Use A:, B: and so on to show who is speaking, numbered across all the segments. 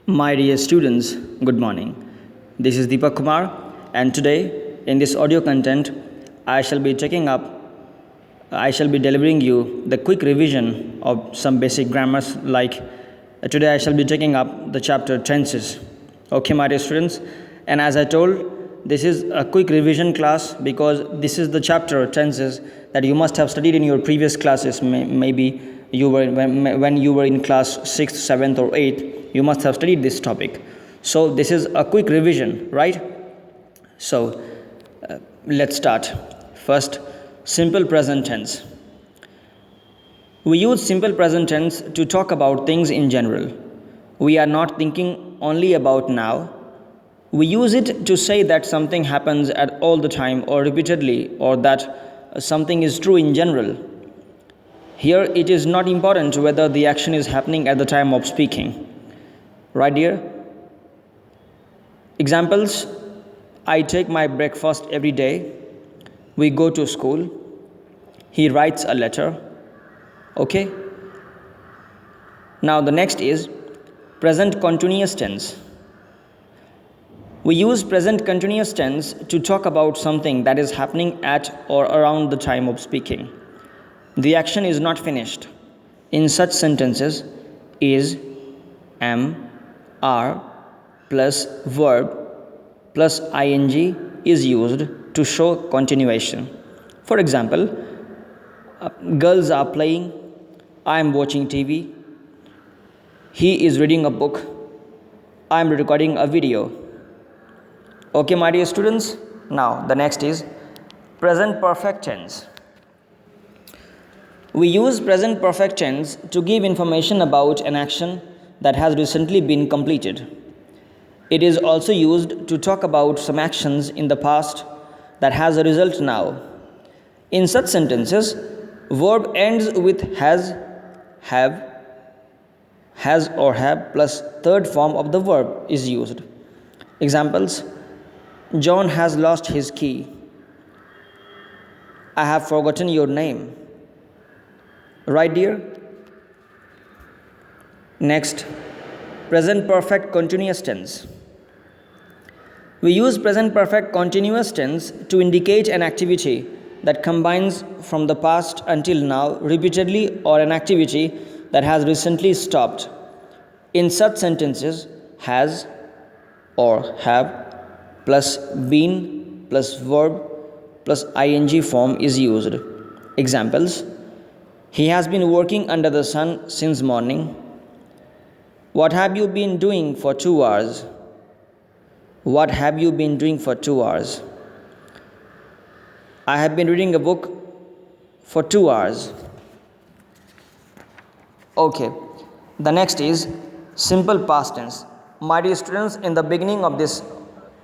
A: My dear students, good morning. This is Deepak Kumar, and today in this audio content, I shall be delivering you the quick revision of some basic grammars. Today, I shall be taking up the chapter tenses. Okay, my dear students, and as I told, this is a quick revision class because this is the chapter tenses that you must have studied in your previous classes. Maybe you were when you were in class 6th, 7th, or 8th. You must have studied this topic. So this is a quick revision, right? So let's start. First, simple present tense. We use simple present tense to talk about things in general. We are not thinking only about now. We use it to say that something happens at all the time or repeatedly, or that something is true in general. Here it is not important whether the action is happening at the time of speaking. Right, dear? Examples: I take my breakfast every day. We go to school. He writes a letter. Okay? Now the next is present continuous tense. We use present continuous tense to talk about something that is happening at or around the time of speaking. The action is not finished. In such sentences, is, am, are plus verb plus ing is used to show continuation. For example, girls are playing, I am watching TV, he is reading a book, I am recording a video. Okay, my dear students? Now, the next is present perfect tense. We use present perfect tense to give information about an action that has recently been completed. It is also used to talk about some actions in the past that has a result now. In such sentences, verb ends with has, have, has or have plus third form of the verb is used. Examples: John has lost his key. I have forgotten your name. Right, dear? Next, present perfect continuous tense. We use present perfect continuous tense to indicate an activity that combines from the past until now repeatedly, or an activity that has recently stopped. In such sentences, has or have plus been plus verb plus ing form is used. Examples: He has been working under the sun since morning. What have you been doing for 2 hours? What have you been doing for 2 hours? I have been reading a book for 2 hours. Okay, the next is simple past tense. My dear students, in the beginning of this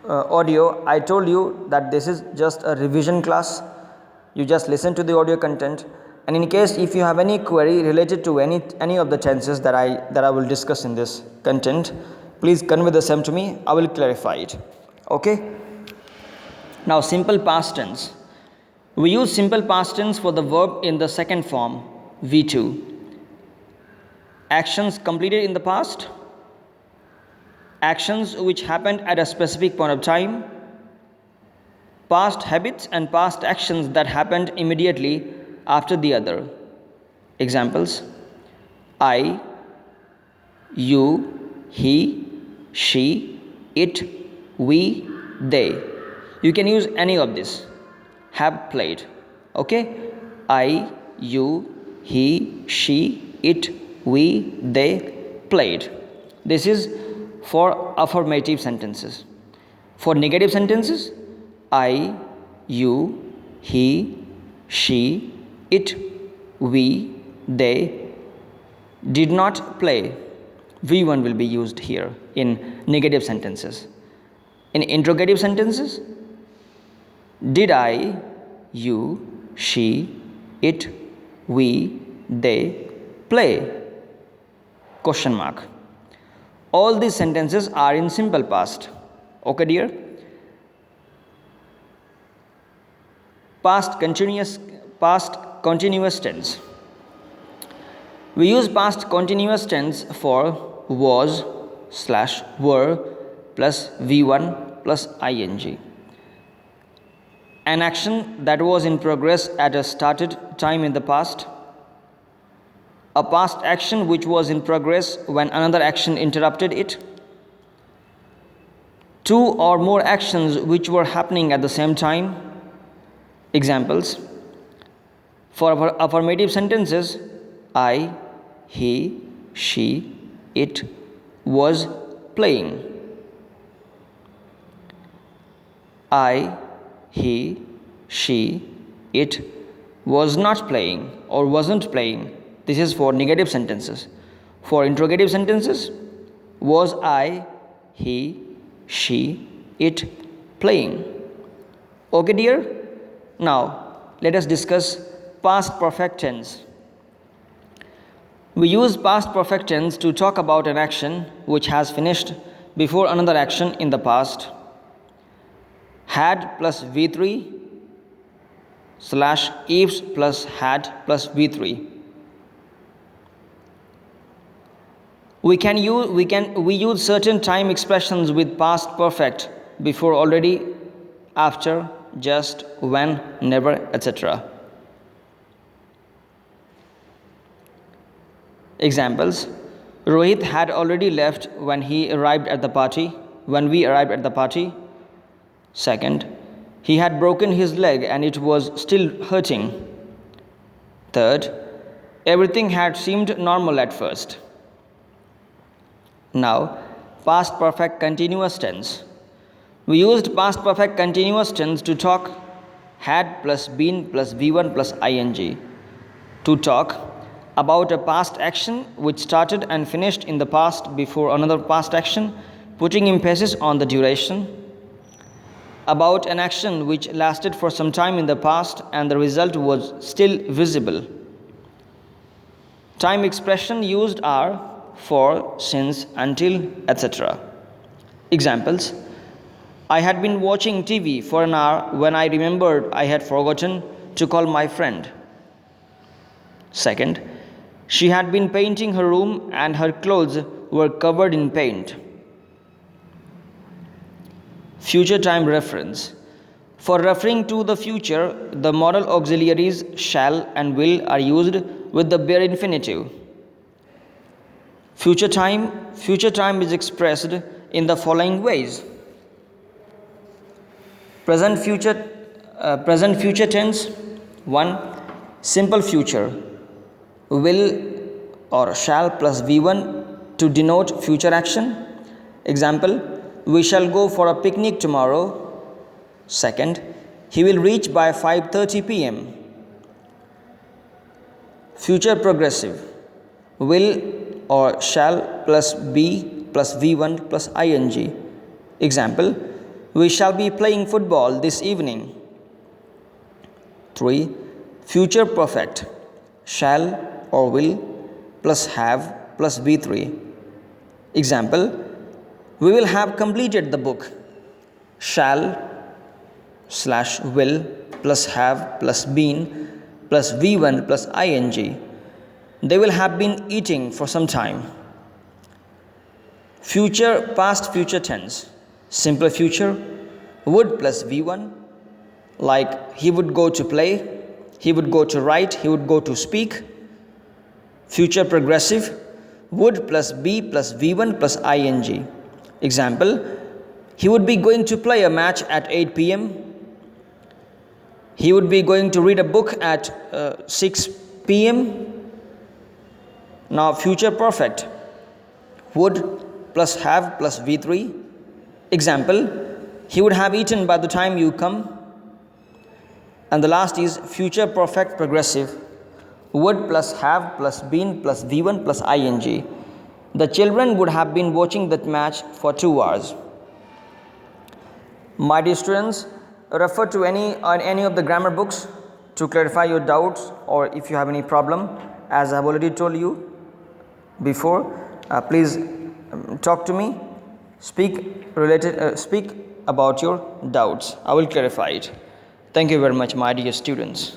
A: audio, I told you that this is just a revision class. You just listen to the audio content, and in case if you have any query related to any of the tenses that I will discuss in this content, please convey the same to me. I will clarify it. Okay? Now, simple past tense. We use simple past tense for the verb in the second form, V2. Actions completed in the past, actions which happened at a specific point of time, past habits and past actions that happened immediately after the other. Examples: I, you, he, she, it, we, they. You can use any of this. Have played. Okay? I, you, he, she, it, we, they played. This is for affirmative sentences. For negative sentences, I, you, he, she, it, we, they did not play. V1 will be used here in negative sentences. In interrogative sentences, did I, you, she, it, we, they play? Question mark. All these sentences are in simple past. Okay, dear? Past continuous tense. We use past continuous tense for was, slash were plus V1 plus ing. An action that was in progress at a started time in the past. A past action which was in progress when another action interrupted it. Two or more actions which were happening at the same time. Examples. For affirmative sentences, I, he, she, it was playing. I, he, she, it was not playing or wasn't playing. This is for negative sentences. For interrogative sentences, was I, he, she, it playing? Okay, dear? Now, let us discuss past perfect tense. We use past perfect tense to talk about an action which has finished before another action in the past. Had plus V3 slash ifs plus had plus V3. We use certain time expressions with past perfect before, already, after, just, when, never, etc. Examples. Rohit had already left when we arrived at the party. Second, he had broken his leg and it was still hurting. Third, everything had seemed normal at first. Now, past perfect continuous tense. We used past perfect continuous tense to talk had plus been plus V1 plus ing. To talk about a past action which started and finished in the past before another past action, putting emphasis on the duration. About an action which lasted for some time in the past and the result was still visible. Time expression used are for, since, until, etc. Examples. I had been watching TV for an hour when I remembered I had forgotten to call my friend. Second, she had been painting her room and her clothes were covered in paint. Future time reference. For referring to the future, the modal auxiliaries shall and will are used with the bare infinitive. Future time is expressed in the following ways. Present future tense. 1. Simple future. Will or shall plus V1 to denote future action. Example. We shall go for a picnic tomorrow. Second, he will reach by 5:30 p.m. Future progressive. Will or shall plus be plus V1 plus ing. Example, we shall be playing football this evening. 3. Future perfect. Shall or will plus have plus V3. Example, we will have completed the book. Shall slash will plus have plus been plus V1 plus ing. They will have been eating for some time. Future past future tense. Simple future. Would plus V1. Like he would go to play, he would go to write, he would go to speak. Future progressive. Would plus be plus V1 plus ing. Example, he would be going to play a match at 8 p.m. He would be going to read a book at 6 p.m. Now future perfect. Would plus have plus V3. Example, he would have eaten by the time you come. And the last is future perfect progressive. Would plus have plus been plus V1 plus ing. The children would have been watching that match for 2 hours. My dear students, refer to any of the grammar books to clarify your doubts, or if you have any problem. As I have already told you before, please talk to me, speak about your doubts. I will clarify it. Thank you very much, my dear students.